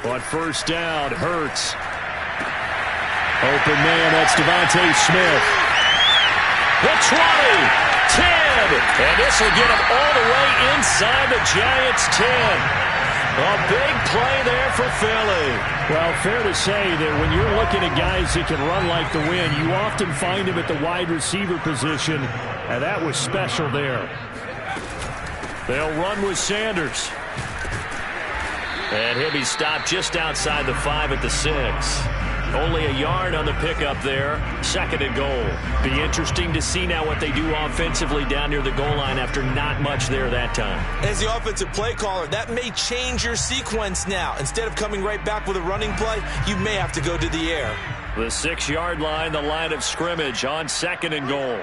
On first down, Hurts. Open man, that's Devontae Smith. The 20, 10, and this will get him all the way inside the Giants' 10. A big play there for Philly. Well, fair to say that when you're looking at guys that can run like the wind, you often find him at the wide receiver position, and that was special there. They'll run with Sanders. And he'll be stopped just outside the 5 at the 6. Only a yard on the pickup there. 2nd and goal. Be interesting to see now what they do offensively down near the goal line after not much there that time. As the offensive play caller, that may change your sequence now. Instead of coming right back with a running play, you may have to go to the air. The 6-yard line, the line of scrimmage on 2nd and goal.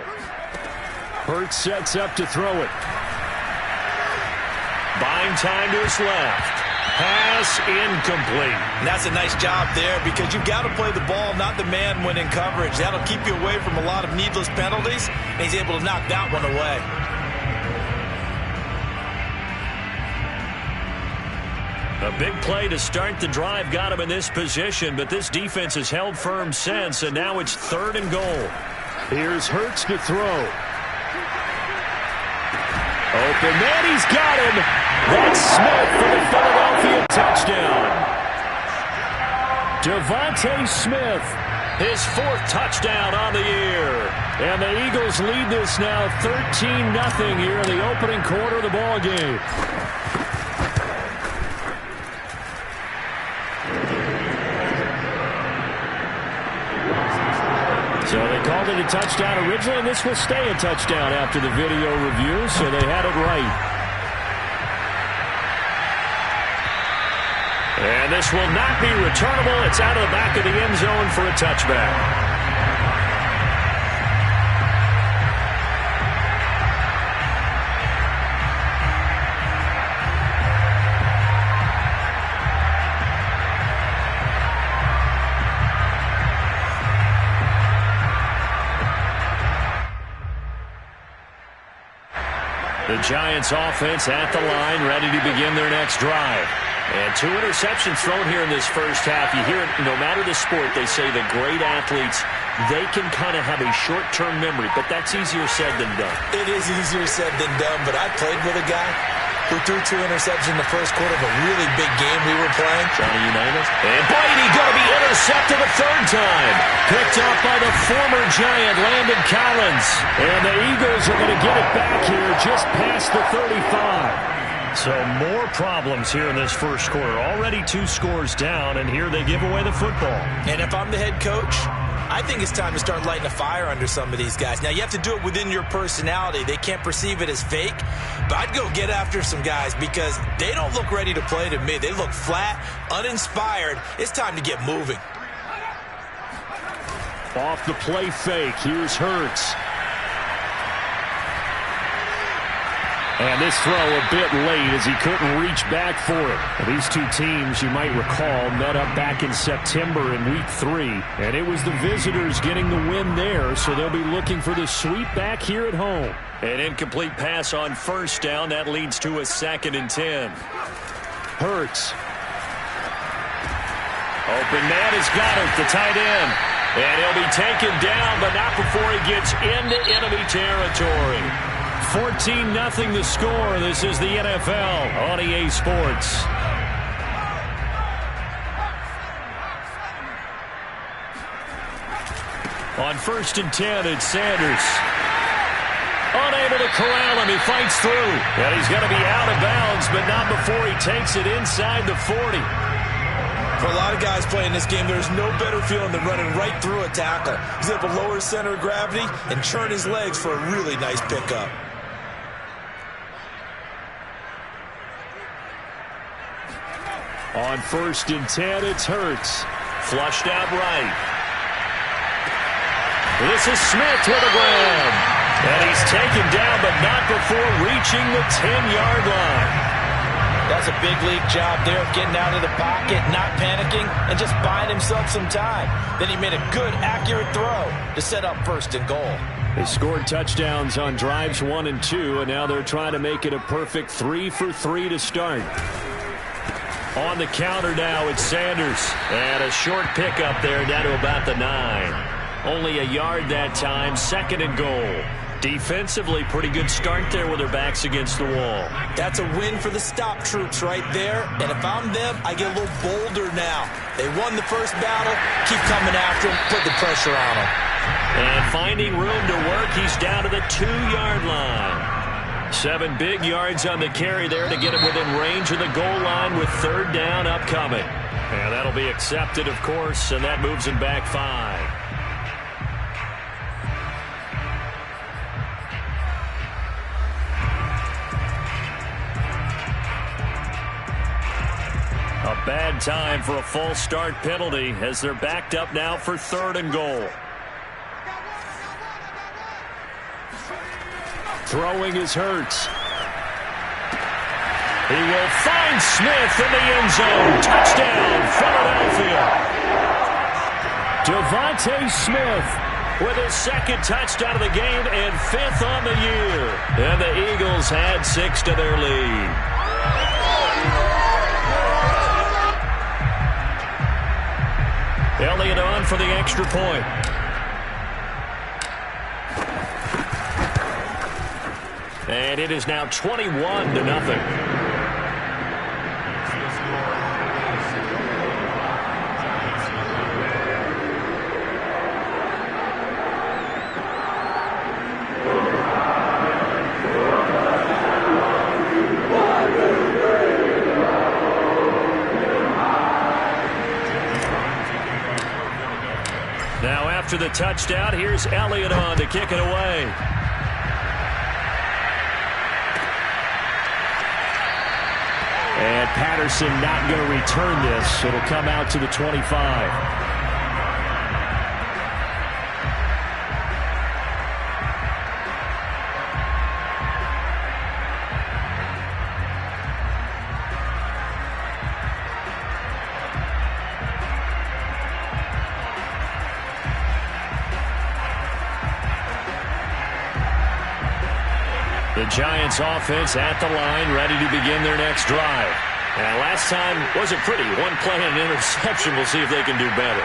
Hurts sets up to throw it. Buying time to his left. Pass incomplete. And that's a nice job there because you've got to play the ball, not the man when in coverage. That'll keep you away from a lot of needless penalties, and he's able to knock that one away. A big play to start the drive got him in this position, but this defense has held firm since, and now it's 3rd and goal. Here's Hurts to throw. Open man, he's got him. That's Smith for the Philadelphia touchdown. Devontae Smith, his 4th touchdown on the year. And the Eagles lead this now 13-0 here in the opening quarter of the ball game. So they called it a touchdown originally, and this will stay a touchdown after the video review, so they had it right. And this will not be returnable. It's out of the back of the end zone for a touchback. The Giants offense at the line, ready to begin their next drive. And 2 interceptions thrown here in this first half. You hear it, no matter the sport, they say the great athletes, they can kind of have a short-term memory, but that's easier said than done. It is easier said than done, but I played with a guy who threw 2 interceptions in the first quarter of a really big game we were playing. Johnny Unitas. And Brady going to be intercepted a 3rd time. Picked up by the former Giant, Landon Collins. And the Eagles are going to get it back here just past the 35. So more problems here in this first quarter. Already 2 scores down, and here they give away the football. And if I'm the head coach, I think it's time to start lighting a fire under some of these guys. Now, you have to do it within your personality. They can't perceive it as fake. But I'd go get after some guys because they don't look ready to play to me. They look flat, uninspired. It's time to get moving. Off the play fake, here's Hurts. And this throw a bit late as he couldn't reach back for it. These 2 teams, you might recall, met up back in September in Week 3. And it was the visitors getting the win there, so they'll be looking for the sweep back here at home. An incomplete pass on first down. That leads to a 2nd and 10. Hurts. Open man has got it, the tight end. And he'll be taken down, but not before he gets into enemy territory. 14-0 the score. This is the NFL on EA Sports. On 1st and 10, it's Sanders. Unable to corral him. He fights through. And he's going to be out of bounds, but not before he takes it inside the 40. For a lot of guys playing this game, there's no better feeling than running right through a tackle. He's able to lower his center of gravity and churn his legs for a really nice pickup. On 1st and 10, it's Hurts. Flushed out right. This is Smith with a grab. And he's taken down, but not before reaching the 10-yard line. That's a big league job there of getting out of the pocket, not panicking, and just buying himself some time. Then he made a good, accurate throw to set up 1st and goal. They scored touchdowns on drives 1 and 2, and now they're trying to make it a perfect 3 for 3 to start. On the counter now, it's Sanders. And a short pickup there down to about the 9. Only a yard that time, 2nd and goal. Defensively, pretty good start there with their backs against the wall. That's a win for the stop troops right there. And if I'm them, I get a little bolder now. They won the first battle. Keep coming after them. Put the pressure on them. And finding room to work, he's down to the 2-yard line. 7 big yards on the carry there to get him within range of the goal line with 3rd down upcoming. And that'll be accepted, of course, and that moves him back 5. A bad time for a false start penalty as they're backed up now for 3rd and goal. Throwing is Hurts. He will find Smith in the end zone. Touchdown, Philadelphia. Devontae Smith with his 2nd touchdown of the game and 5th on the year. And the Eagles had 6 to their lead. Elliott on for the extra point. And it is now 21-0. Now after the touchdown, here's Elliott on to kick it away. And Patterson not going to return this. It'll come out to the 25. The Giants offense at the line, ready to begin their next drive. And last time wasn't pretty. 1 play and an interception. We'll see if they can do better.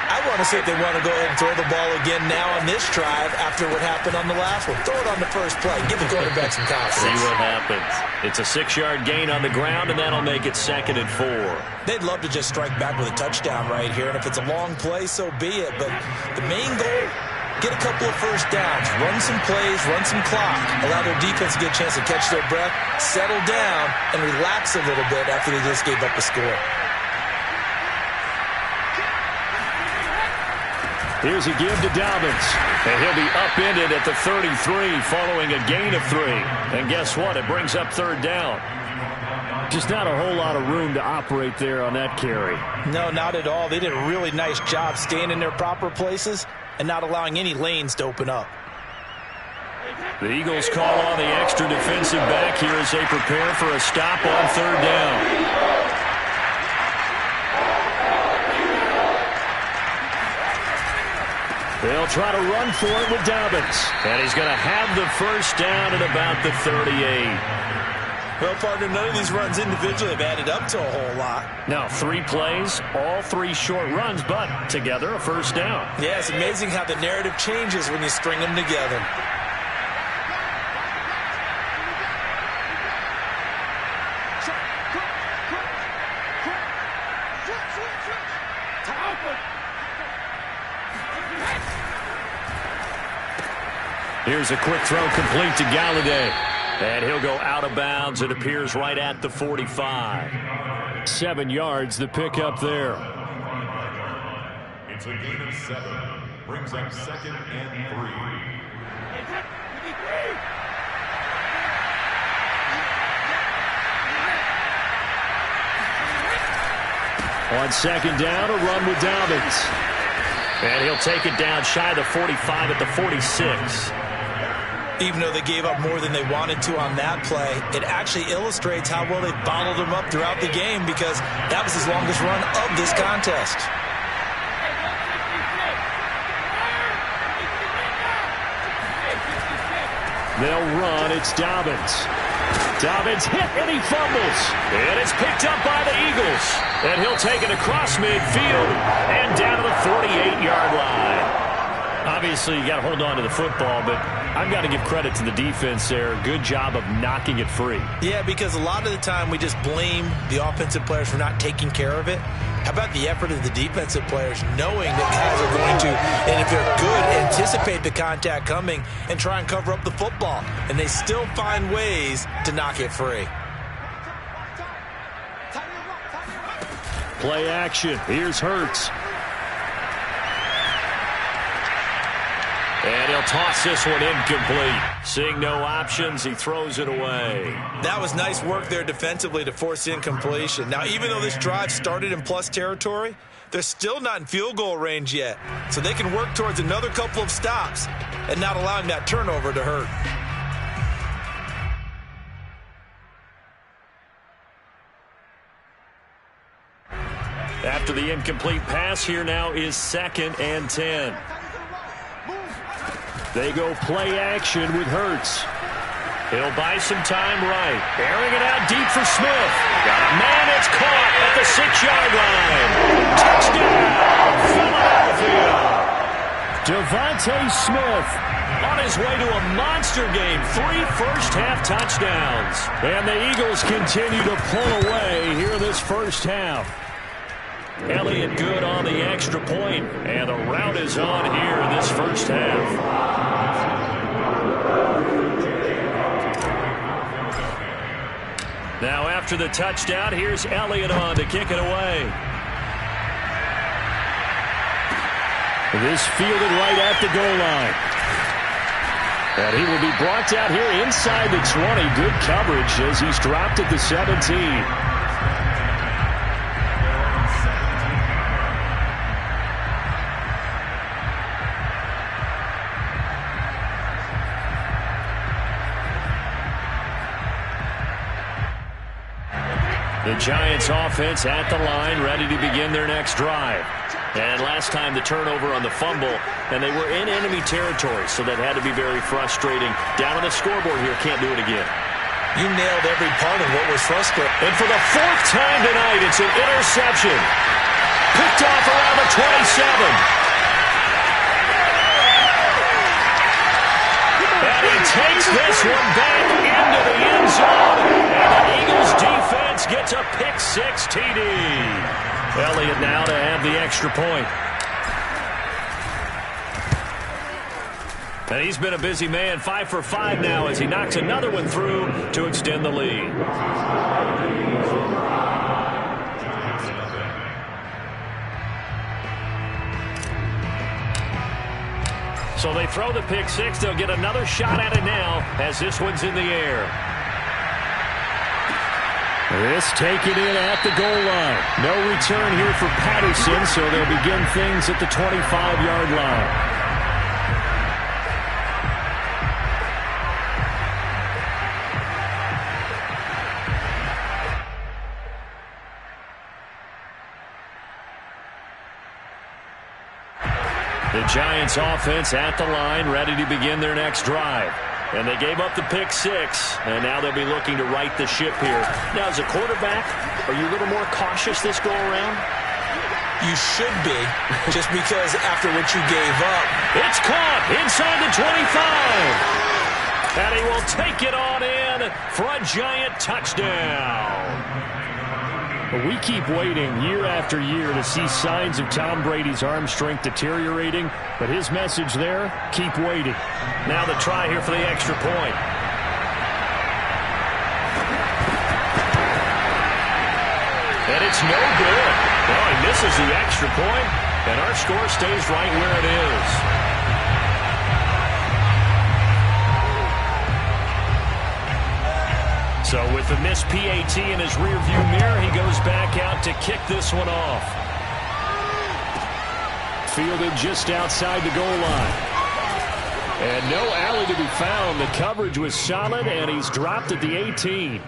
I want to see if they want to go ahead and throw the ball again now on this drive after what happened on the last one. Throw it on the first play. Give the quarterback some confidence. See what happens. It's a 6-yard gain on the ground, and that'll make it 2nd and 4. They'd love to just strike back with a touchdown right here, and if it's a long play, so be it. But the main goal, get a couple of first downs, run some plays, run some clock, allow their defense to get a chance to catch their breath, settle down, and relax a little bit after they just gave up a score. Here's a give to Dobbins, and he'll be upended at the 33 following a gain of 3. And guess what? It brings up 3rd down. Just not a whole lot of room to operate there on that carry. No, not at all. They did a really nice job staying in their proper places and not allowing any lanes to open up. The Eagles call on the extra defensive back here as they prepare for a stop on 3rd down. They'll try to run for it with Dobbins. And he's going to have the first down at about the 38. Well, partner, none of these runs individually have added up to a whole lot. Now, 3 plays, all 3 short runs, but together a first down. Yeah, it's amazing how the narrative changes when you string them together. Here's a quick throw complete to Galladay. And he'll go out of bounds. It appears right at the 45. 7 yards, the pickup there. It's a gain of 7. Brings up 2nd and 3. On 2nd down, a run with Dobbins. And he'll take it down shy of the 45 at the 46. Even though they gave up more than they wanted to on that play, it actually illustrates how well they bottled them up throughout the game because that was his longest run of this contest. They'll run. It's Dobbins. Dobbins hit and he fumbles. And it's picked up by the Eagles. And he'll take it across midfield and down to the 48-yard line. Obviously, you got to hold on to the football, but I've got to give credit to the defense there. Good job of knocking it free. Yeah, because a lot of the time we just blame the offensive players for not taking care of it. How about the effort of the defensive players knowing that guys are going to, and if they're good, anticipate the contact coming and try and cover up the football. And they still find ways to knock it free. Play action. Here's Hurts. And he'll toss this one incomplete. Seeing no options, he throws it away. That was nice work there defensively to force incompletion. Now, even though this drive started in plus territory, they're still not in field goal range yet. So they can work towards another couple of stops and not allowing that turnover to hurt. After the incomplete pass, here now is 2nd and 10. They go play action with Hurts. He'll buy some time right. Airing it out deep for Smith. Got a man, it's caught at the 6-yard line. Touchdown, Philadelphia. Devontae Smith on his way to a monster game. 3 first-half touchdowns. And the Eagles continue to pull away here in this first half. Elliott good on the extra point, and the route is on here in this first half. Now after the touchdown, here's Elliott on to kick it away. This fielded right at the goal line. And he will be brought down here inside the 20. Good coverage as he's dropped at the 17. The Giants offense at the line, ready to begin their next drive. And last time the turnover on the fumble, and they were in enemy territory, so that had to be very frustrating. Down on the scoreboard here, can't do it again. You nailed every part of what was frustrating. And for the 4th time tonight, it's an interception. Picked off around the 27. And he takes this one back into the end zone. And the Eagles defense gets a pick-6 TD. Elliott now to have the extra point. And he's been a busy man, 5 for 5 now as he knocks another one through to extend the lead. So they throw the pick-6. They'll get another shot at it now as this one's in the air. This taken in at the goal line. No return here for Patterson, so they'll begin things at the 25-yard line. The Giants offense at the line, ready to begin their next drive. And they gave up the pick-6, and now they'll be looking to right the ship here. Now, as a quarterback, are you a little more cautious this go-around? You should be, just because after what you gave up. It's caught inside the 25. And he will take it on in for a Giant touchdown. We keep waiting year after year to see signs of Tom Brady's arm strength deteriorating, but his message there, keep waiting. Now the try here for the extra point. And it's no good. Well, he misses the extra point, and our score stays right where it is. So with the missed PAT in his rearview mirror, he goes back out to kick this one off. Fielded just outside the goal line. And no alley to be found. The coverage was solid, and he's dropped at the 18.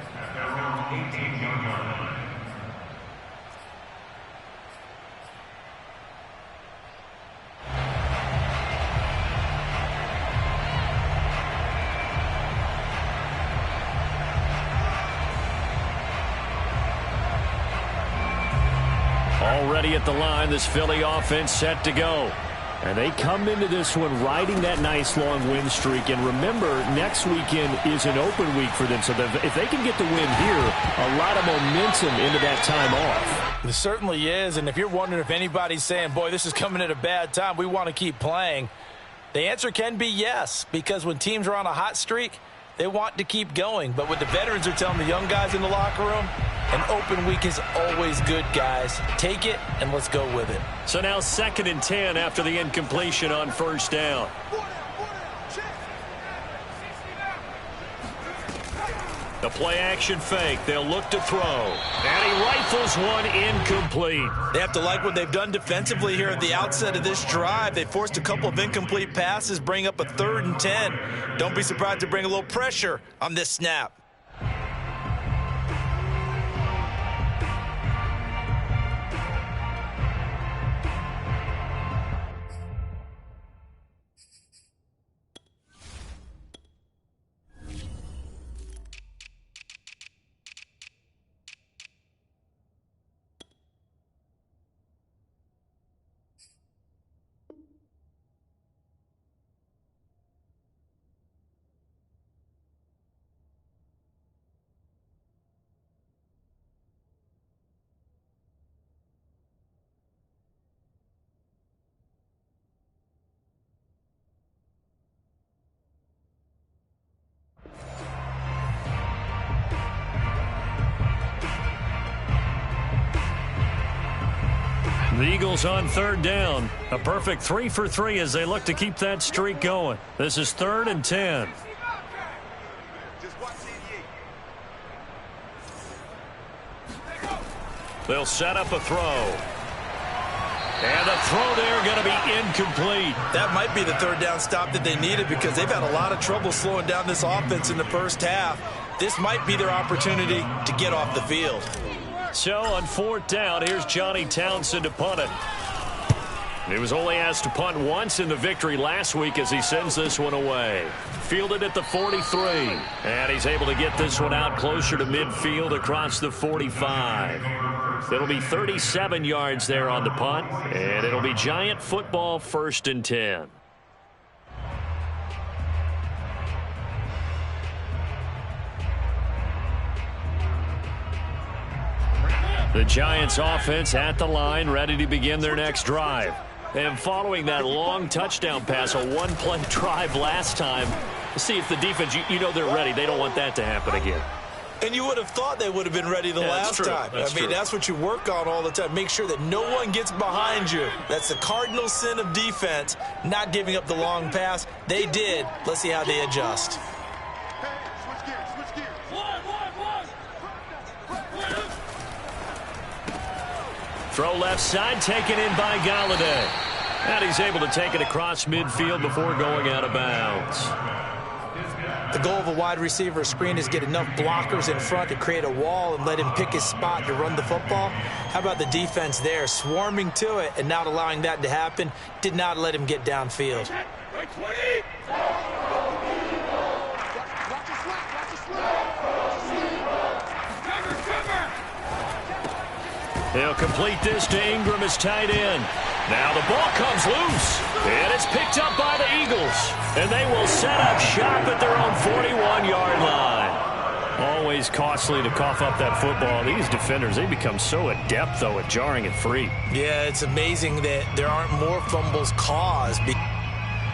Already at the line, this Philly offense set to go. And they come into this one riding that nice long win streak. And remember, next weekend is an open week for them. So if they can get the win here, a lot of momentum into that time off. It certainly is. And if you're wondering if anybody's saying, boy, this is coming at a bad time, we want to keep playing, the answer can be yes. Because when teams are on a hot streak, they want to keep going. But what the veterans are telling the young guys in the locker room, an open week is always good, guys. Take it, and let's go with it. So now 2nd and 10 after the incompletion on first down. The play-action fake. They'll look to throw. And he rifles one incomplete. They have to like what they've done defensively here at the outset of this drive. They forced a couple of incomplete passes, bring up a 3rd and 10. Don't be surprised to bring a little pressure on this snap. The Eagles on 3rd down. A perfect 3 for 3 as they look to keep that streak going. This is 3rd and 10. They'll set up a throw. And the throw there going to be incomplete. That might be the 3rd down stop that they needed because they've had a lot of trouble slowing down this offense in the first half. This might be their opportunity to get off the field. So on 4th down, here's Johnny Townsend to punt it. He was only asked to punt once in the victory last week as he sends this one away. Fielded at the 43. And he's able to get this one out closer to midfield across the 45. It'll be 37 yards there on the punt. And it'll be Giant football 1st and 10. The Giants offense at the line, ready to begin their next drive. And following that long touchdown pass, a one-play drive last time, see if the defense, you know they're ready. They don't want that to happen again. And you would have thought they would have been ready the last time. I mean, that's what you work on all the time. Make sure that no one gets behind you. That's the cardinal sin of defense, not giving up the long pass. They did. Let's see how they adjust. Throw left side, taken in by Galladay. And he's able to take it across midfield before going out of bounds. The goal of a wide receiver screen is get enough blockers in front to create a wall and let him pick his spot to run the football. How about the defense there, swarming to it and not allowing that to happen? Did not let him get downfield. He'll complete this to Ingram as tight end. Now the ball comes loose, and it's picked up by the Eagles. And they will set up shop at their own 41-yard line. Always costly to cough up that football. These defenders, they become so adept, though, at jarring it free. Yeah, it's amazing that there aren't more fumbles caused.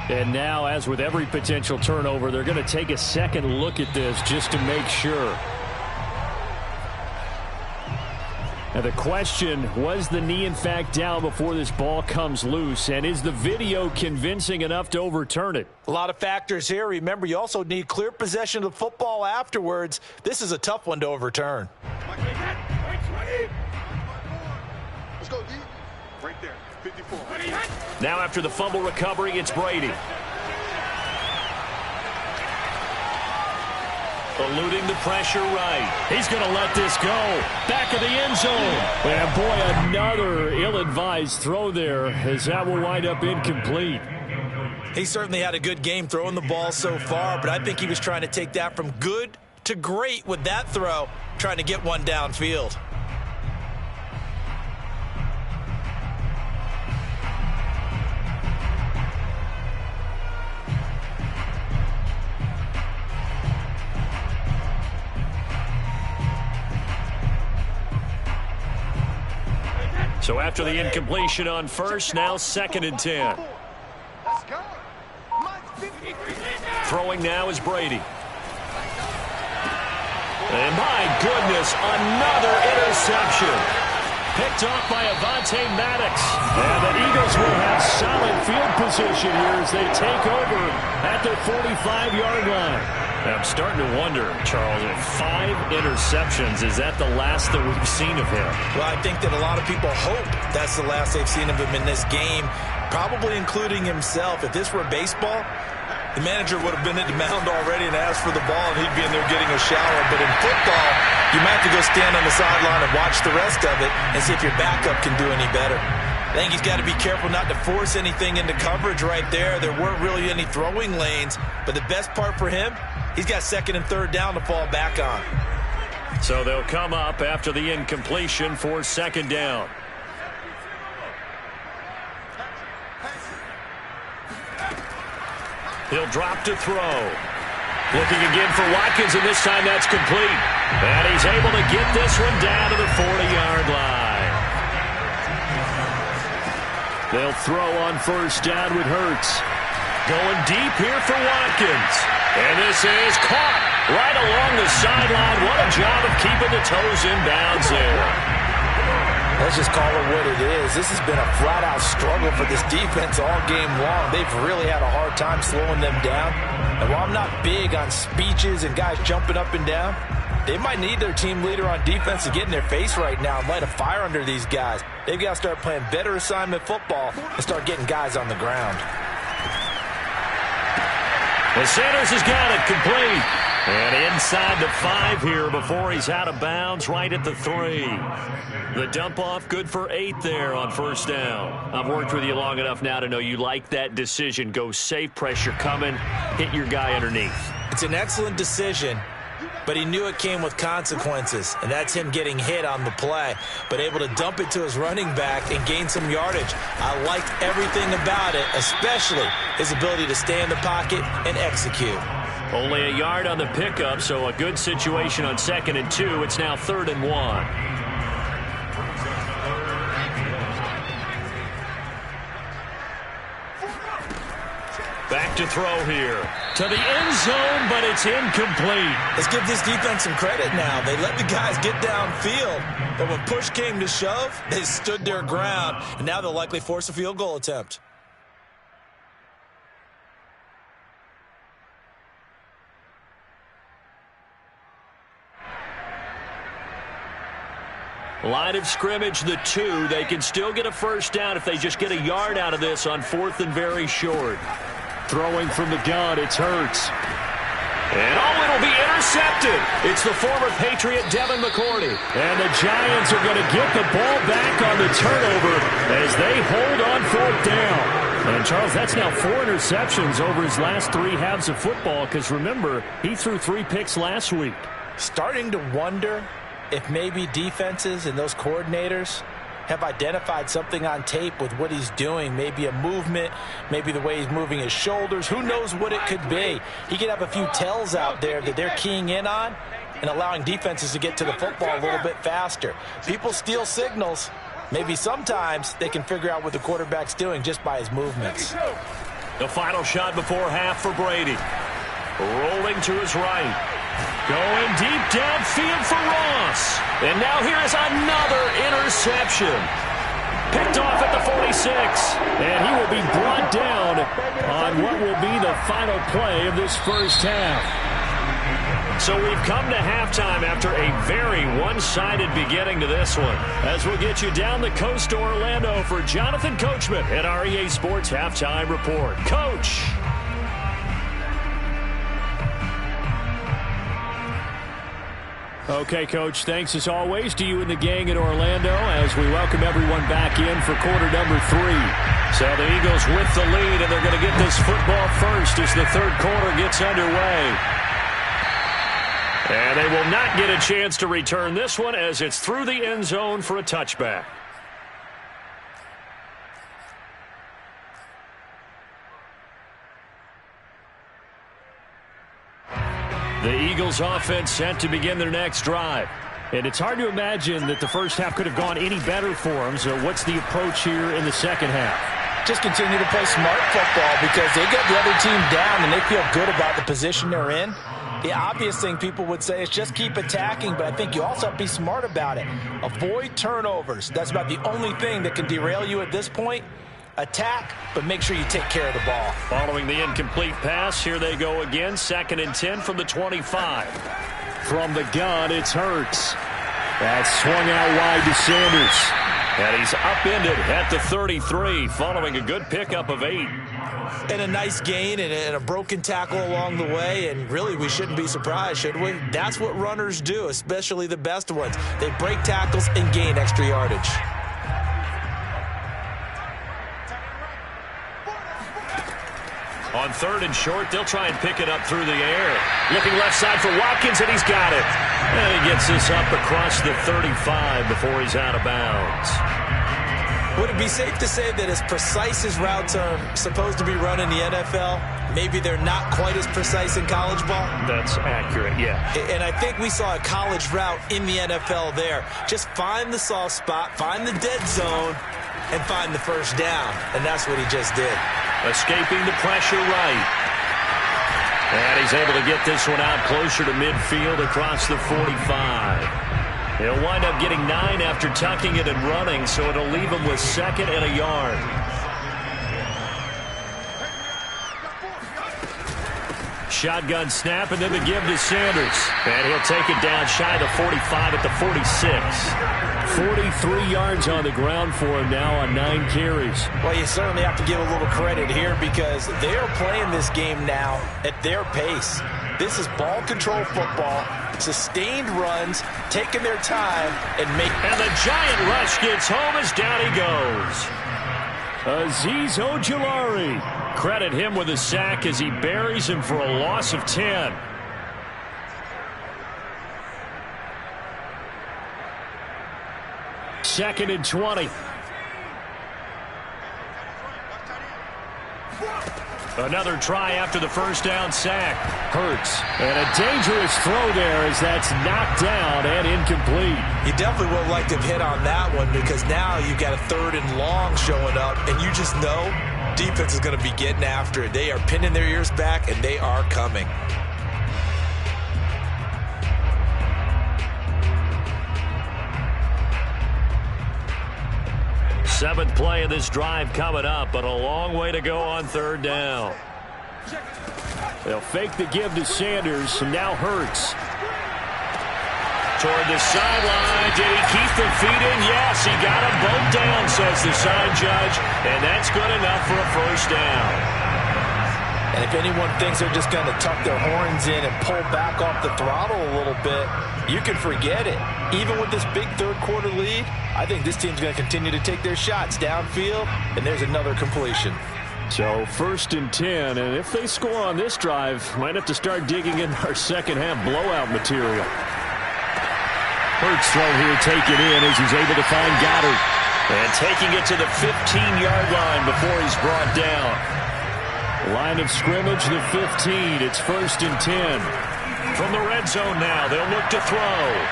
And now, as with every potential turnover, they're going to take a second look at this just to make sure. Now the question, was the knee in fact down before this ball comes loose? And is the video convincing enough to overturn it? A lot of factors here. Remember, you also need clear possession of the football afterwards. This is a tough one to overturn. Let's go, D. Right there, 54. Now after the fumble recovery, it's Brady. Eluding the pressure right. He's going to let this go. Back of the end zone. And boy, another ill-advised throw there as that will wind up incomplete. He certainly had a good game throwing the ball so far, but I think he was trying to take that from good to great with that throw, trying to get one downfield. So after the incompletion on first, now 2nd and 10. Throwing now is Brady. And my goodness, another interception. Picked off by Avonte Maddox. And the Eagles will have solid field position here as they take over at the 45-yard line. I'm starting to wonder, Charles, if 5 interceptions, is that the last that we've seen of him? Well, I think that a lot of people hope that's the last they've seen of him in this game, probably including himself. If this were baseball, the manager would have been at the mound already and asked for the ball, and he'd be in there getting a shower. But in football, you might have to go stand on the sideline and watch the rest of it and see if your backup can do any better. I think he's got to be careful not to force anything into coverage right there. There weren't really any throwing lanes, but the best part for him, he's got 2nd and 3rd down to fall back on. So they'll come up after the incompletion for 2nd down. He'll drop to throw. Looking again for Watkins, and this time that's complete. And he's able to get this one down to the 40-yard line. They'll throw on 1st down with Hurts. Going deep here for Watkins. And this is caught right along the sideline. What a job of keeping the toes in bounds there. Let's just call it what it is. This has been a flat-out struggle for this defense all game long. They've really had a hard time slowing them down. And while I'm not big on speeches and guys jumping up and down, they might need their team leader on defense to get in their face right now and light a fire under these guys. They've got to start playing better assignment football and start getting guys on the ground. Well, Sanders has got it complete. And inside the 5 here before he's out of bounds, right at the 3. The dump off good for 8 there on 1st down. I've worked with you long enough now to know you like that decision. Go safe, pressure coming, hit your guy underneath. It's an excellent decision, but he knew it came with consequences, and that's him getting hit on the play, but able to dump it to his running back and gain some yardage. I liked everything about it, especially his ability to stay in the pocket and execute. Only a yard on the pickup, so a good situation on 2nd and 2. It's now 3rd and 1. Back to throw here. To the end zone, but it's incomplete. Let's give this defense some credit now. They let the guys get downfield, but when push came to shove, they stood their ground, and now they'll likely force a field goal attempt. Line of scrimmage, the 2. They can still get a 1st down if they just get a yard out of this on 4th and very short. Throwing from the gun, it's Hurts. And it'll be intercepted. It's the former Patriot Devin McCourty. And the Giants are going to get the ball back on the turnover as they hold on 4th down. And, Charles, that's now 4 interceptions over his last 3 halves of football because, remember, he threw 3 picks last week. Starting to wonder if maybe defenses and those coordinators have identified something on tape with what he's doing. Maybe a movement, maybe the way he's moving his shoulders. Who knows what it could be? He could have a few tells out there that they're keying in on and allowing defenses to get to the football a little bit faster. People steal signals. Maybe sometimes they can figure out what the quarterback's doing just by his movements. The final shot before half for Brady. Rolling to his right. Going deep downfield for Ross. And now here is another interception. Picked off at the 46. And he will be brought down on what will be the final play of this 1st half. So we've come to halftime after a very one-sided beginning to this one. As we'll get you down the coast to Orlando for Jonathan Coachman at our EA Sports Halftime Report. Coach. Okay, Coach, thanks as always to you and the gang in Orlando as we welcome everyone back in for quarter number 3. So the Eagles with the lead, and they're going to get this football first as the 3rd quarter gets underway. And they will not get a chance to return this one as it's through the end zone for a touchback. The Eagles offense set to begin their next drive. And it's hard to imagine that the first half could have gone any better for them. So what's the approach here in the second half? Just continue to play smart football because they got the other team down and they feel good about the position they're in. The obvious thing people would say is just keep attacking, but I think you also have to be smart about it. Avoid turnovers. That's about the only thing that can derail you at this point. Attack, but make sure you take care of the ball. Following the incomplete pass, here they go again. 2nd and 10 from the 25. From the gun, it's Hurts. That's swung out wide to Sanders. And he's upended at the 33, following a good pickup of 8. And a nice gain and a broken tackle along the way, and really we shouldn't be surprised, should we? That's what runners do, especially the best ones. They break tackles and gain extra yardage. On 3rd and short, they'll try and pick it up through the air. Looking left side for Watkins, and he's got it. And he gets this up across the 35 before he's out of bounds. Would it be safe to say that as precise as routes are supposed to be run in the NFL, maybe they're not quite as precise in college ball? That's accurate, yeah. And I think we saw a college route in the NFL there. Just find the soft spot, find the dead zone, and find the first down. And that's what he just did. Escaping the pressure right. And he's able to get this one out closer to midfield across the 45. He'll wind up getting 9 after tucking it and running, so it'll leave him with 2nd and a yard. Shotgun snap, and then the give to Sanders. And he'll take it down shy of the 45 at the 46. 43 yards on the ground for him now on 9 carries. Well, you certainly have to give a little credit here because they are playing this game now at their pace. This is ball control football, sustained runs, taking their time, and the giant rush gets home as down he goes. Azeez Ojulari. Credit him with a sack as he buries him for a loss of 10. Second and 20. Another try after the first down sack. Hurts. And a dangerous throw there as that's knocked down and incomplete. You definitely would have liked to have hit on that one because now you've got a 3rd and long showing up, and you just know defense is going to be getting after it. They are pinning their ears back, and they are coming. Seventh play of this drive coming up, but a long way to go on 3rd down. They'll fake the give to Sanders, and now Hurts. Toward the sideline. Did he keep the feet in? Yes, he got them both down, says the side judge, and that's good enough for a first down. And if anyone thinks they're just going to tuck their horns in and pull back off the throttle a little bit, you can forget it. Even with this big 3rd quarter lead, I think this team's going to continue to take their shots downfield, and there's another completion. So 1st and 10, and if they score on this drive, might have to start digging in our second half blowout material. Hurts throw here taken in as he's able to find Goddard. And taking it to the 15-yard line before he's brought down. Line of scrimmage, the 15. It's 1st and 10. From the red zone now, they'll look to throw.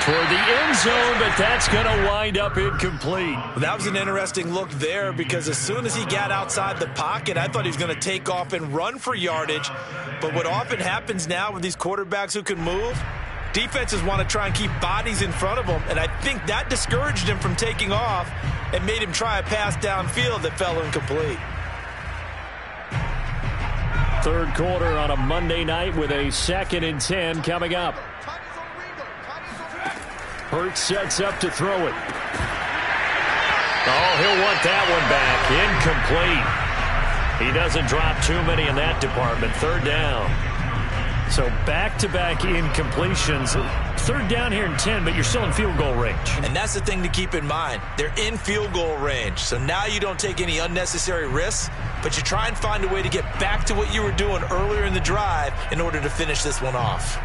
Toward the end zone, but that's going to wind up incomplete. That was an interesting look there because as soon as he got outside the pocket, I thought he was going to take off and run for yardage. But what often happens now with these quarterbacks who can move, defenses want to try and keep bodies in front of them, and I think that discouraged him from taking off and made him try a pass downfield that fell incomplete. 3rd quarter on a Monday night with a 2nd and 10 coming up. Hurts sets up to throw it. Oh, he'll want that one back. Incomplete. He doesn't drop too many in that department. 3rd down. So back-to-back incompletions. 3rd down here in 10, but you're still in field goal range. And that's the thing to keep in mind. They're in field goal range. So now you don't take any unnecessary risks, but you try and find a way to get back to what you were doing earlier in the drive in order to finish this one off.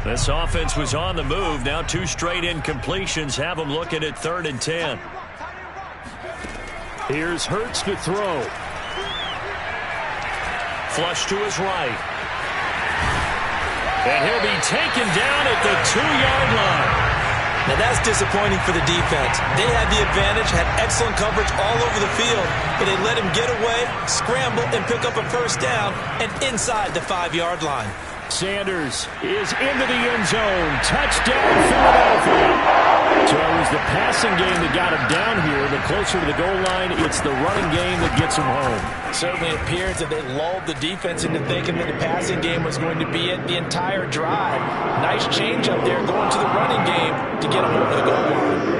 This offense was on the move. Now 2 straight incompletions have them looking at 3rd and 10. Here's Hurts to throw. Flush to his right. And he'll be taken down at the 2-yard line. Now that's disappointing for the defense. They had the advantage, had excellent coverage all over the field, but they let him get away, scramble, and pick up a first down and inside the 5-yard line. Sanders is into the end zone. Touchdown, Philadelphia. So it was the passing game that got him down here. The closer to the goal line, it's the running game that gets him home. Certainly appears that they lulled the defense into thinking that the passing game was going to be it the entire drive. Nice change up there going to the running game to get him over the goal line.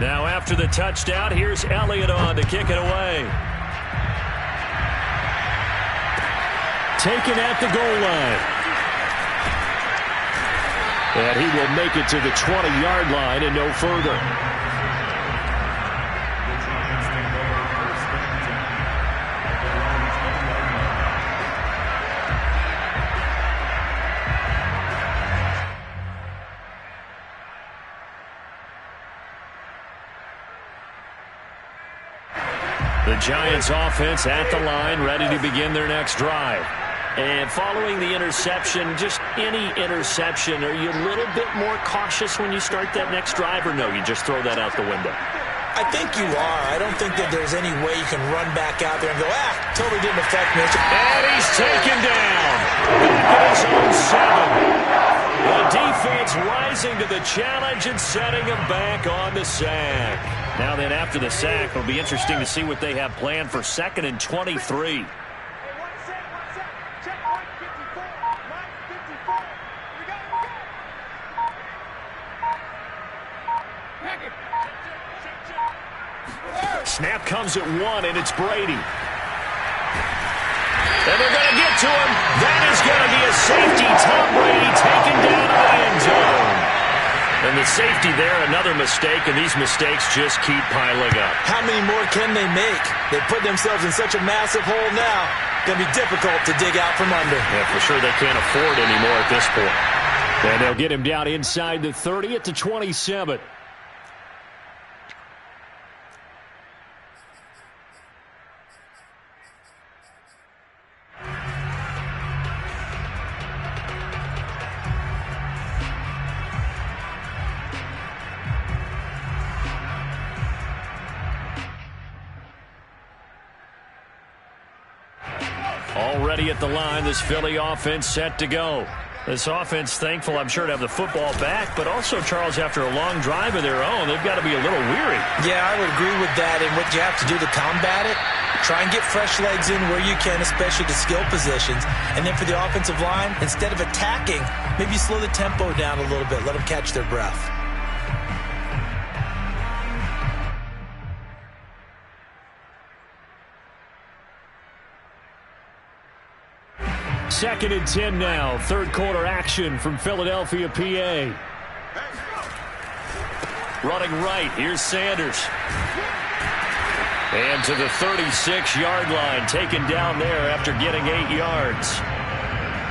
Now after the touchdown, here's Elliott on to kick it away. Taken at the goal line. And he will make it to the 20-yard line and no further. The Giants offense at the line, ready to begin their next drive. And following the interception, just any interception, are you a little bit more cautious when you start that next drive, or no, you just throw that out the window? I think you are. I don't think that there's any way you can run back out there and go, totally didn't affect me. And he's taken down. Back at his own 7. The defense rising to the challenge and setting him back on the sack. Now then, after the sack, it'll be interesting to see what they have planned for 2nd and 23. Snap comes at 1, and it's Brady. And they're going to get to him. That is going to be a safety. Tom Brady taken down in the end zone. And the safety there, another mistake, and these mistakes just keep piling up. How many more can they make? They put themselves in such a massive hole now. Going to be difficult to dig out from under. Yeah, for sure they can't afford anymore at this point. And they'll get him down inside the 30 at the 27. Already at the line, this Philly offense set to go. This offense thankful, I'm sure, to have the football back, but also, Charles, after a long drive of their own, they've got to be a little weary. Yeah, I would agree with that, and what you have to do to combat it, try and get fresh legs in where you can, especially the skill positions. And then for the offensive line, instead of attacking, maybe slow the tempo down a little bit, let them catch their breath. 2nd and 10 now. Third quarter action from Philadelphia, PA. Running right. Here's Sanders. And to the 36-yard line. Taken down there after getting 8 yards.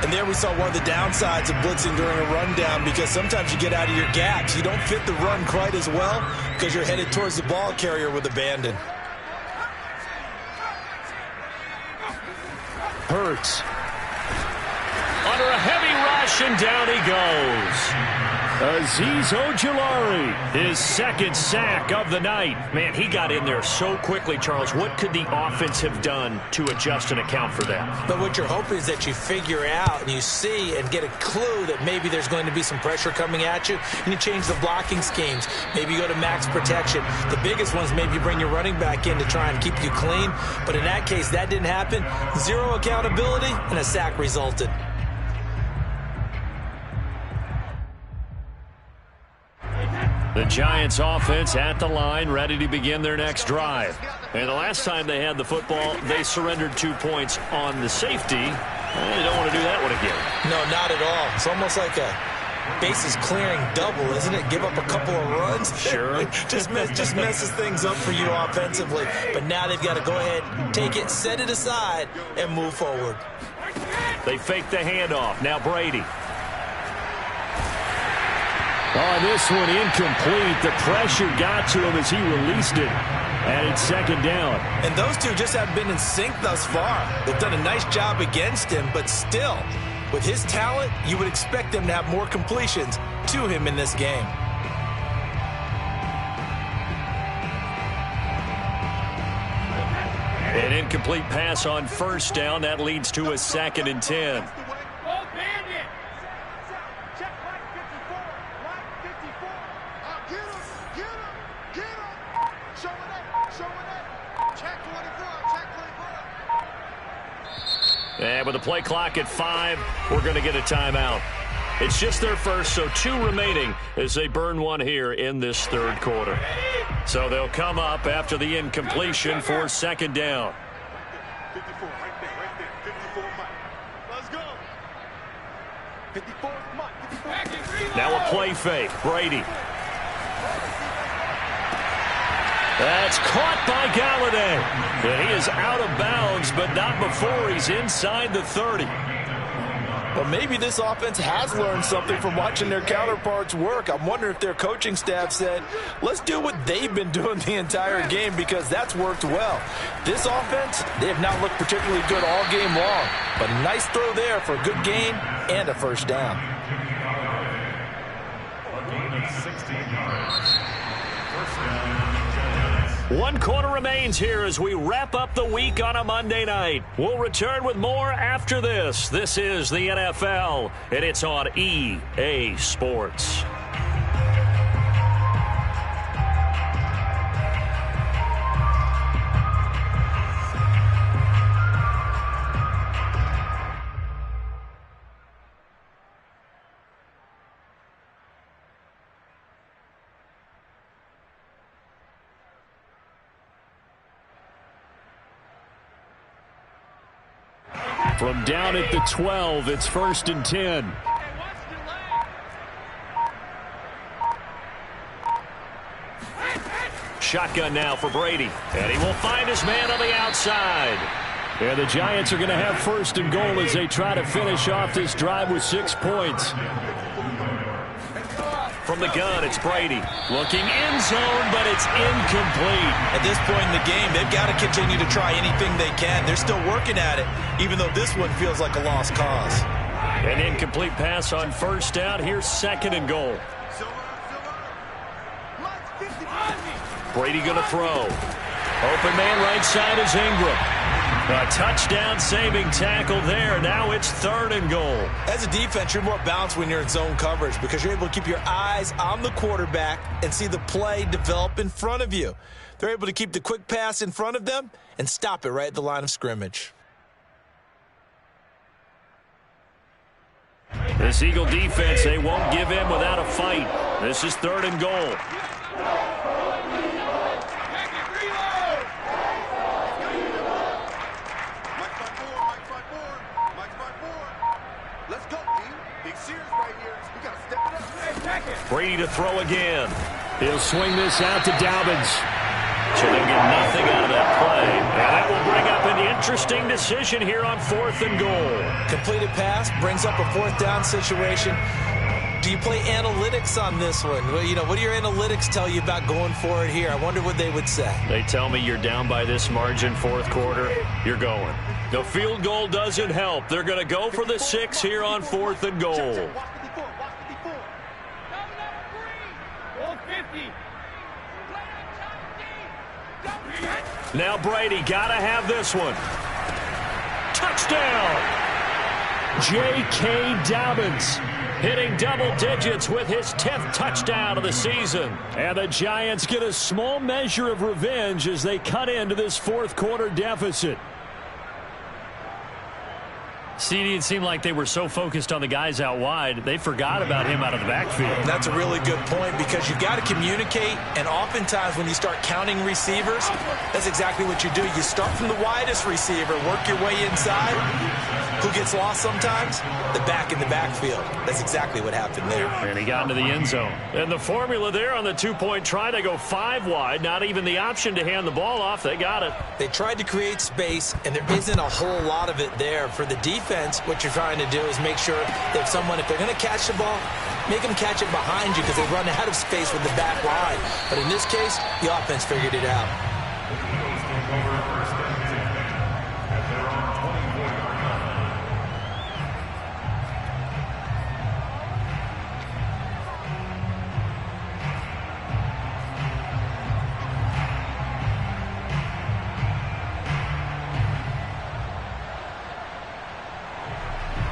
And there we saw one of the downsides of blitzing during a rundown, because sometimes you get out of your gaps. You don't fit the run quite as well because you're headed towards the ball carrier with abandon. Hurts. Under a heavy rush, and down he goes. Azeez Ojulari, his 2nd sack of the night. Man, he got in there so quickly, Charles. What could the offense have done to adjust and account for that? But what you're hoping is that you figure out and you see and get a clue that maybe there's going to be some pressure coming at you, and you change the blocking schemes. Maybe you go to max protection. The biggest ones, maybe you bring your running back in to try and keep you clean. But in that case, that didn't happen. Zero accountability, and a sack resulted. The Giants offense at the line, ready to begin their next drive. And the last time they had the football, they surrendered 2 points on the safety. They don't want to do that one again. No, not at all. It's almost like a bases clearing double, isn't it? Give up a couple of runs. Sure. just messes things up for you offensively. But now they've got to go ahead, take it, set it aside, and move forward. They fake the handoff. Now Brady. Oh, this one incomplete. The pressure got to him as he released it. And it's second down. And those two just haven't been in sync thus far. They've done a nice job against him, but still, with his talent, you would expect them to have more completions to him in this game. An incomplete pass on first down. That leads to a 2nd and 10. And with the play clock at 5, we're going to get a timeout. It's just their first, so 2 remaining as they burn one here in this third quarter. So they'll come up after the incompletion for second down. 54, right there, 54, Mike. Let's go. 54, Mike. Now a play fake. Brady. That's caught by Galladay. And he is out of bounds, but not before he's inside the 30. But maybe this offense has learned something from watching their counterparts work. I'm wondering if their coaching staff said, let's do what they've been doing the entire game, because that's worked well. This offense, they have not looked particularly good all game long. But a nice throw there for a good gain and a first down. A gain of 16 yards. First down. 1 quarter remains here as we wrap up the week on a Monday night. We'll return with more after this. This is the NFL, and it's on EA Sports. From down at the 12, it's 1st and 10. Shotgun now for Brady. And he will find his man on the outside. And the Giants are going to have 1st and goal as they try to finish off this drive with 6 points. From the gun, it's Brady. Looking end zone, but it's incomplete. At this point in the game, they've got to continue to try anything they can. They're still working at it, even though this one feels like a lost cause. An incomplete pass on first down. Here's 2nd and goal. Brady going to throw. Open man right side is Ingram. A touchdown-saving tackle there. Now it's 3rd and goal. As a defense, you're more balanced when you're in zone coverage because you're able to keep your eyes on the quarterback and see the play develop in front of you. They're able to keep the quick pass in front of them and stop it right at the line of scrimmage. This Eagle defense, they won't give in without a fight. This is 3rd and goal. Brady to throw again. He'll swing this out to Dobbins. So they'll get nothing out of that play. And that will bring up an interesting decision here on 4th and goal. Completed pass brings up a 4th down situation. Do you play analytics on this one? Well, you know, what do your analytics tell you about going for it here? I wonder what they would say. They tell me you're down by this margin 4th quarter, you're going. The field goal doesn't help. They're going to go for the 6 here on 4th and goal. Now Brady got to have this one. Touchdown! J.K. Dobbins hitting double digits with his 10th touchdown of the season. And the Giants get a small measure of revenge as they cut into this 4th quarter deficit. CD, it seemed like they were so focused on the guys out wide, they forgot about him out of the backfield. That's a really good point because you got to communicate, and oftentimes when you start counting receivers, that's exactly what you do. You start from the widest receiver, work your way inside. Who gets lost sometimes? The back in the backfield. That's exactly what happened there. And he got into the end zone. And the formula there on the 2-point try, they go 5 wide, not even the option to hand the ball off. They got it. They tried to create space, and there isn't a whole lot of it there. For the defense, what you're trying to do is make sure that if they're going to catch the ball, make them catch it behind you because they run out of space with the back line. But in this case, the offense figured it out.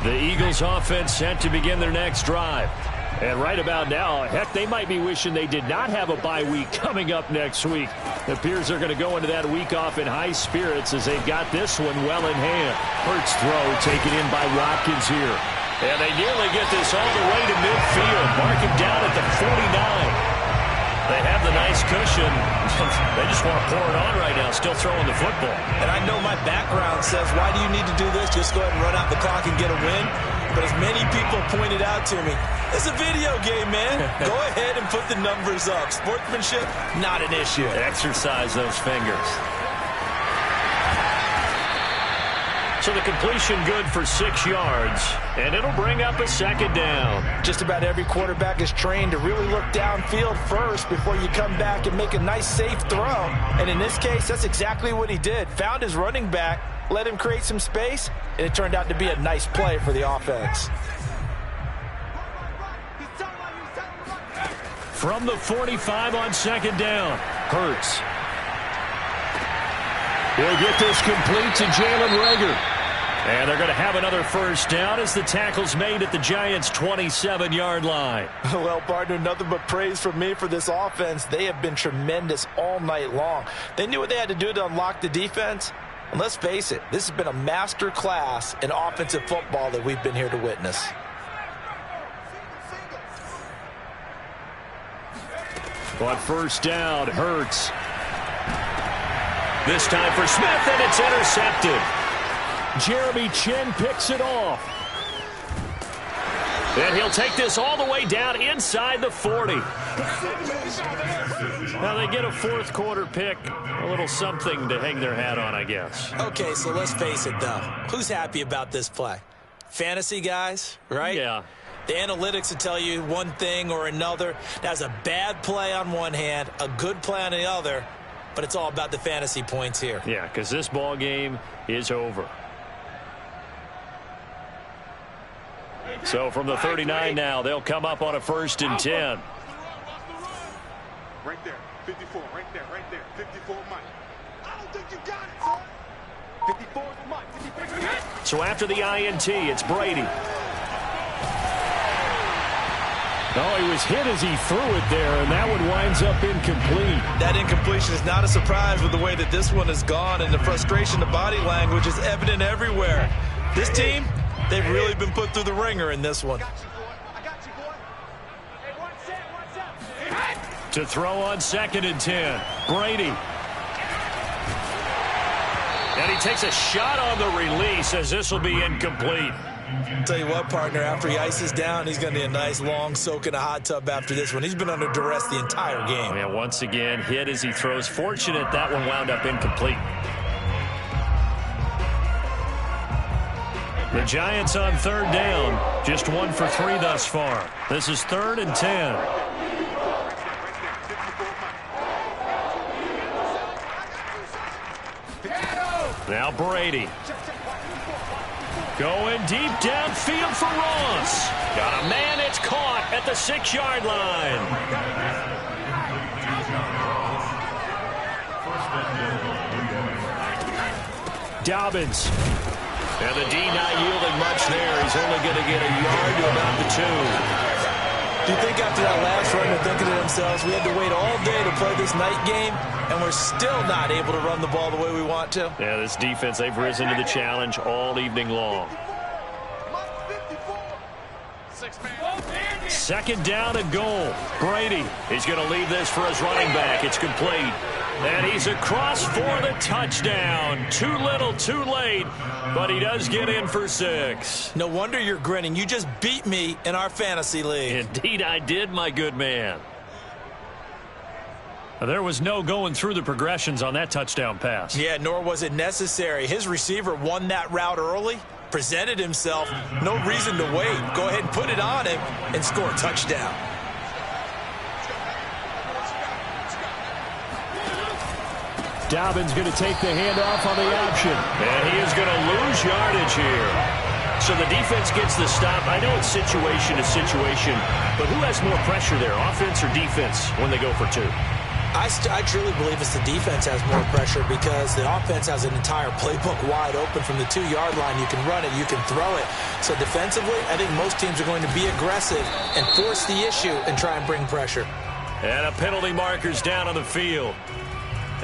The Eagles offense set to begin their next drive. And right about now, heck, they might be wishing they did not have a bye week coming up next week. It appears they're going to go into that week off in high spirits as they've got this one well in hand. Hurts throw taken in by Watkins here. And they nearly get this all the way to midfield. Mark him down at the 49. They have the nice cushion. They just want to pour it on right now, still throwing the football. And I know my background says, why do you need to do this? Just go ahead and run out the clock and get a win. But as many people pointed out to me, it's a video game, man. Go ahead and put the numbers up. Sportsmanship, not an issue. Exercise those fingers. So the completion good for 6 yards, and it'll bring up a second down. Just about every quarterback is trained to really look downfield first before you come back and make a nice, safe throw. And in this case, that's exactly what he did. Found his running back, let him create some space, and it turned out to be a nice play for the offense. From the 45 on second down, Hurts. He'll get this complete to Jalen Reagor. And they're going to have another first down as the tackle's made at the Giants' 27-yard line. Well, partner, nothing but praise from me for this offense. They have been tremendous all night long. They knew what they had to do to unlock the defense. And let's face it, this has been a master class in offensive football that we've been here to witness. On first down, Hurts. This time for Smith, and it's intercepted. Jeremy Chin picks it off. And he'll take this all the way down inside the 40. Now they get a fourth quarter pick. A little something to hang their hat on, I guess. Okay, so let's face it, though. Who's happy about this play? Fantasy guys, right? Yeah. The analytics will tell you one thing or another. That's a bad play on one hand, a good play on the other. But it's all about the fantasy points here. Yeah, because this ball game is over. So from the 39 now, they'll come up on a 1st and 10. Right there, 54, right there, 54 Mike. I don't think you got it, son. 54 Mike, 54. So after the INT, it's Brady. Oh, he was hit as he threw it there, and that one winds up incomplete. That incompletion is not a surprise with the way that this one has gone, and the frustration, the body language is evident everywhere. This team, they've really been put through the ringer in this one. I got you, boy. Hey, one set. To throw on 2nd and 10, Brady. And he takes a shot on the release as this will be incomplete. Tell you what, partner, after he ices down, he's going to need a nice long soak in a hot tub after this one. He's been under duress the entire game. Yeah, once again, hit as he throws. Fortunate that one wound up incomplete. The Giants on 3rd down, just 1 for 3 thus far. This is 3rd and 10. Now Brady. Going deep downfield for Ross. Got a man, it's caught at the 6-yard line. Dobbins. And the D not yielding much there. He's only going to get a yard to about the 2. Do you think after that last run they're thinking to themselves, we had to wait all day to play this night game, and we're still not able to run the ball the way we want to? Yeah, this defense, they've risen to the challenge all evening long. 2nd down and goal. Brady, he's going to leave this for his running back. It's complete. And he's across for the touchdown. Too little, too late, but he does get in for 6. No wonder you're grinning. You just beat me in our fantasy league. Indeed I did, my good man. There was no going through the progressions on that touchdown pass. Yeah, nor was it necessary. His receiver won that route early, presented himself. No reason to wait. Go ahead and put it on him and score a touchdown. Dobbins going to take the handoff on the option. And he is going to lose yardage here. So the defense gets the stop. I know it's situation to situation, but who has more pressure there, offense or defense, when they go for two? I truly believe it's the defense has more pressure because the offense has an entire playbook wide open from the 2-yard line. You can run it, you can throw it. So defensively, I think most teams are going to be aggressive and force the issue and try and bring pressure. And a penalty marker's down on the field.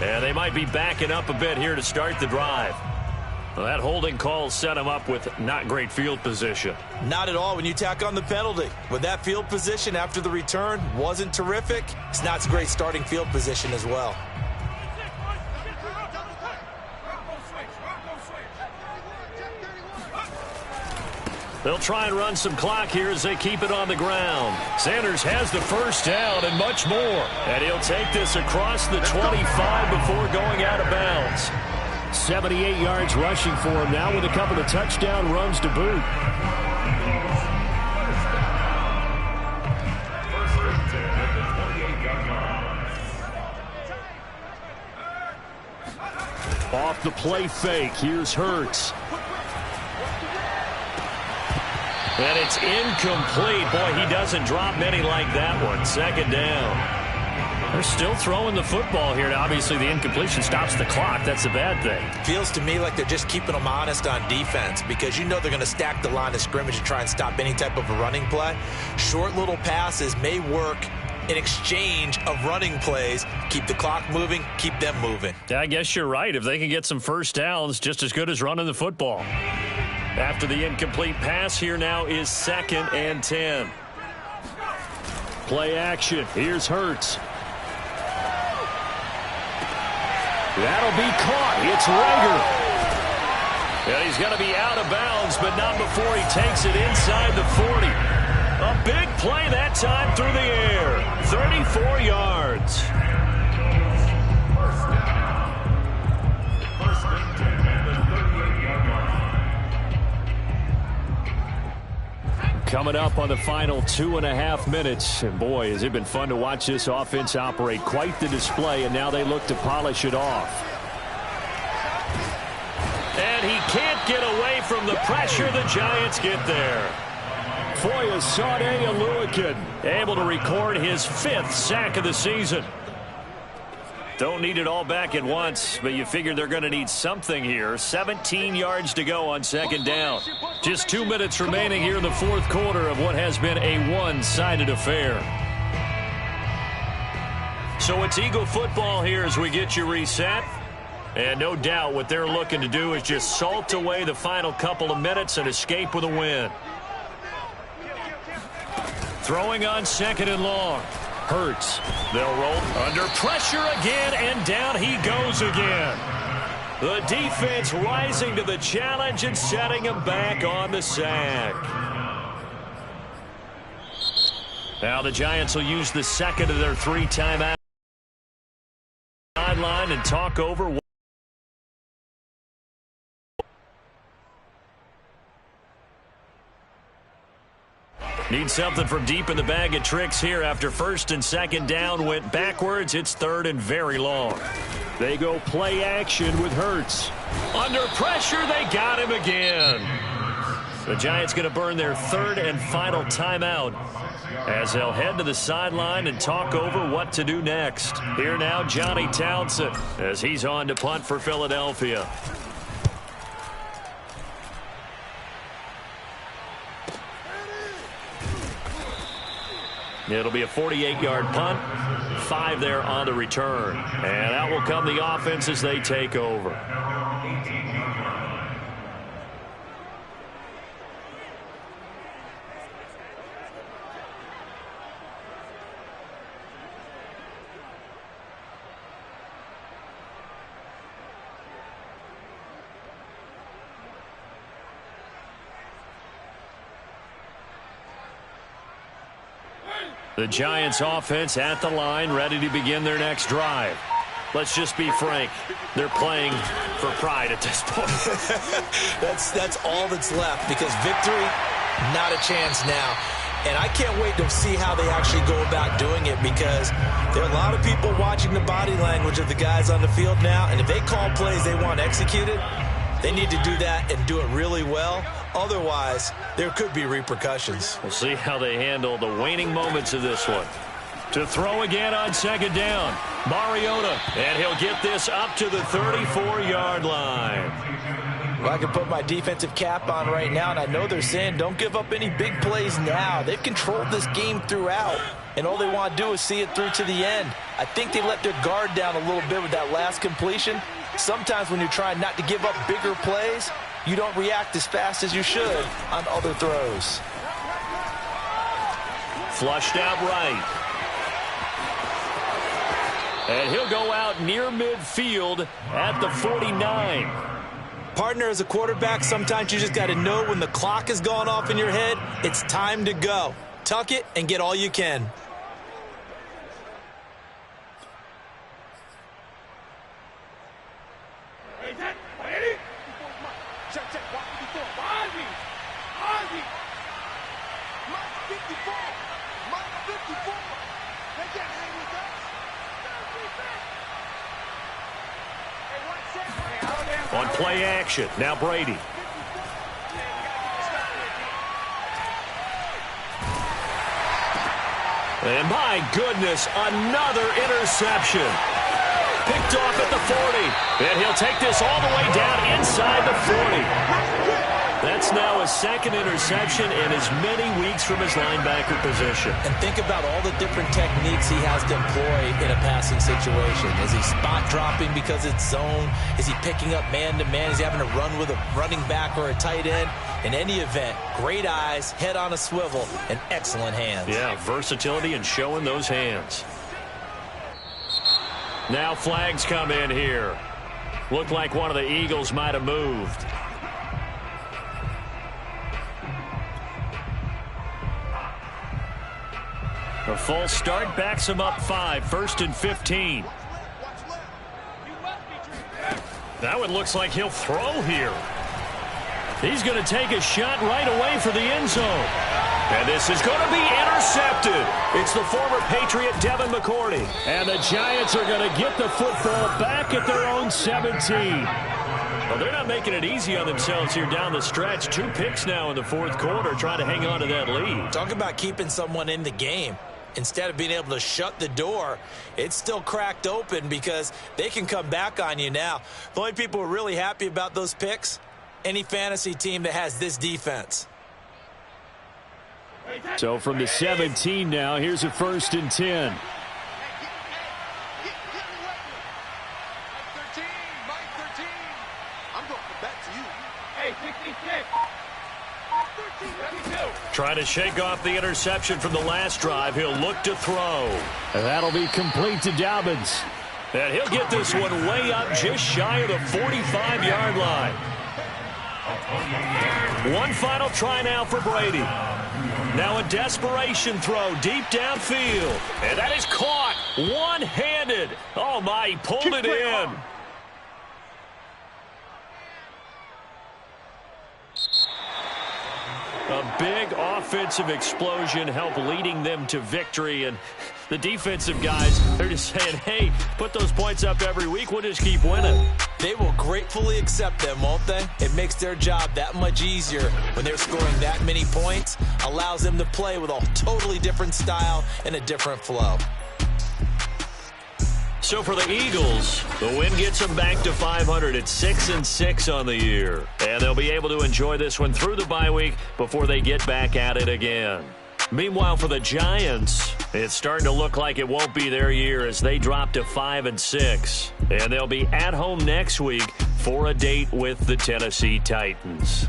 And they might be backing up a bit here to start the drive. Well, that holding call set him up with not great field position. Not at all when you tack on the penalty. With that field position after the return wasn't terrific, it's not great starting field position as well. They'll try and run some clock here as they keep it on the ground. Sanders has the first down and much more. And he'll take this across the 25 before going out of bounds. 78 yards rushing for him now with a couple of touchdown runs to boot. Off the play fake, here's Hurts. And it's incomplete. Boy, he doesn't drop many like that one. Second down. They're still throwing the football here. Now, obviously, the incompletion stops the clock. That's a bad thing. Feels to me like they're just keeping them honest on defense because you know they're going to stack the line of scrimmage and try and stop any type of a running play. Short little passes may work in exchange of running plays. Keep the clock moving, keep them moving. Yeah, I guess you're right. If they can get some first downs, just as good as running the football. After the incomplete pass, here now is 2nd and 10. Play action. Here's Hurts. That'll be caught. It's Rager. And he's going to be out of bounds, but not before he takes it inside the 40. A big play that time through the air. 34 yards. Coming up on the final 2.5 minutes. And boy, has it been fun to watch this offense operate. Quite the display, and now they look to polish it off. And he can't get away from the pressure. The Giants get there. Foyesade Oluwakin able to record his 5th sack of the season. Don't need it all back at once, but you figure they're going to need something here. 17 yards to go on 2nd down. Just 2 minutes remaining here in the 4th quarter of what has been a one-sided affair. So it's Eagle football here as we get you reset. And no doubt what they're looking to do is just salt away the final couple of minutes and escape with a win. Throwing on 2nd and long. Hurts. They'll roll under pressure again, and down he goes again. The defense rising to the challenge and setting him back on the sack. Now the Giants will use the 2nd of their 3 timeouts. Sideline and talk over. Need something from deep in the bag of tricks here after 1st and 2nd down went backwards. It's 3rd and very long. They go play action with Hurts. Under pressure, they got him again. The Giants going to burn their 3rd and final timeout as they'll head to the sideline and talk over what to do next. Here now, Johnny Townsend as he's on to punt for Philadelphia. It'll be a 48-yard punt, 5 there on the return. And out will come the offense as they take over. The Giants offense at the line, ready to begin their next drive. let's just be frank. They're playing for pride at this point. That's all that's left, because victory, not a chance now. And I can't wait to see how they actually go about doing it, because there are a lot of people watching the body language of the guys on the field now, and if they call plays they want executed, they need to do that and do it really well. Otherwise, there could be repercussions. We'll see how they handle the waning moments of this one. To throw again on second down, Mariota, and he'll get this up to the 34-yard line. Well, I can put my defensive cap on right now, and I know they're saying don't give up any big plays now. They've controlled this game throughout, and all they want to do is see it through to the end. I think they let their guard down a little bit with that last completion. Sometimes when you're trying not to give up bigger plays, you don't react as fast as you should on other throws. Flushed out right. And he'll go out near midfield at the 49. Partner, as a quarterback, sometimes you just got to know when the clock has gone off in your head, it's time to go. Tuck it and get all you can. On play action, now Brady. And my goodness, another interception. Picked off at the 40. And he'll take this all the way down inside the 40. That's now his second interception in as many weeks from his linebacker position. And think about all the different techniques he has to employ in a passing situation. Is he spot dropping because it's zone? Is he picking up man-to-man? Is he having to run with a running back or a tight end? In any event, great eyes, head on a swivel, and excellent hands. Yeah, versatility and showing those hands. Now flags come in here. Looked like one of the Eagles might have moved. A false start backs him up 5, 1st and 15. That one looks like he'll throw here. He's going to take a shot right away for the end zone. And this is going to be intercepted. It's the former Patriot Devin McCourty. And the Giants are going to get the football back at their own 17. Well, they're not making it easy on themselves here down the stretch. 2 picks now in the 4th quarter, trying to hang on to that lead. Talk about keeping someone in the game. Instead of being able to shut the door, it's still cracked open because they can come back on you now. The only people who are really happy about those picks, any fantasy team that has this defense. So from the 17 now, here's a 1st and 10. Trying to shake off the interception from the last drive. He'll look to throw. And that'll be complete to Dobbins. And he'll get this one way up just shy of the 45-yard line. One final try now for Brady. Now a desperation throw deep downfield. And that is caught one-handed. Oh, my, he pulled it in. A big offensive explosion helped leading them to victory. And the defensive guys, they're just saying, hey, put those points up every week. We'll just keep winning. They will gratefully accept them, won't they? It makes their job that much easier when they're scoring that many points. Allows them to play with a totally different style and a different flow. So for the Eagles, the win gets them back to 500 at 6-6 on the year. And they'll be able to enjoy this one through the bye week before they get back at it again. Meanwhile, for the Giants, it's starting to look like it won't be their year as they drop to 5-6. And they'll be at home next week for a date with the Tennessee Titans.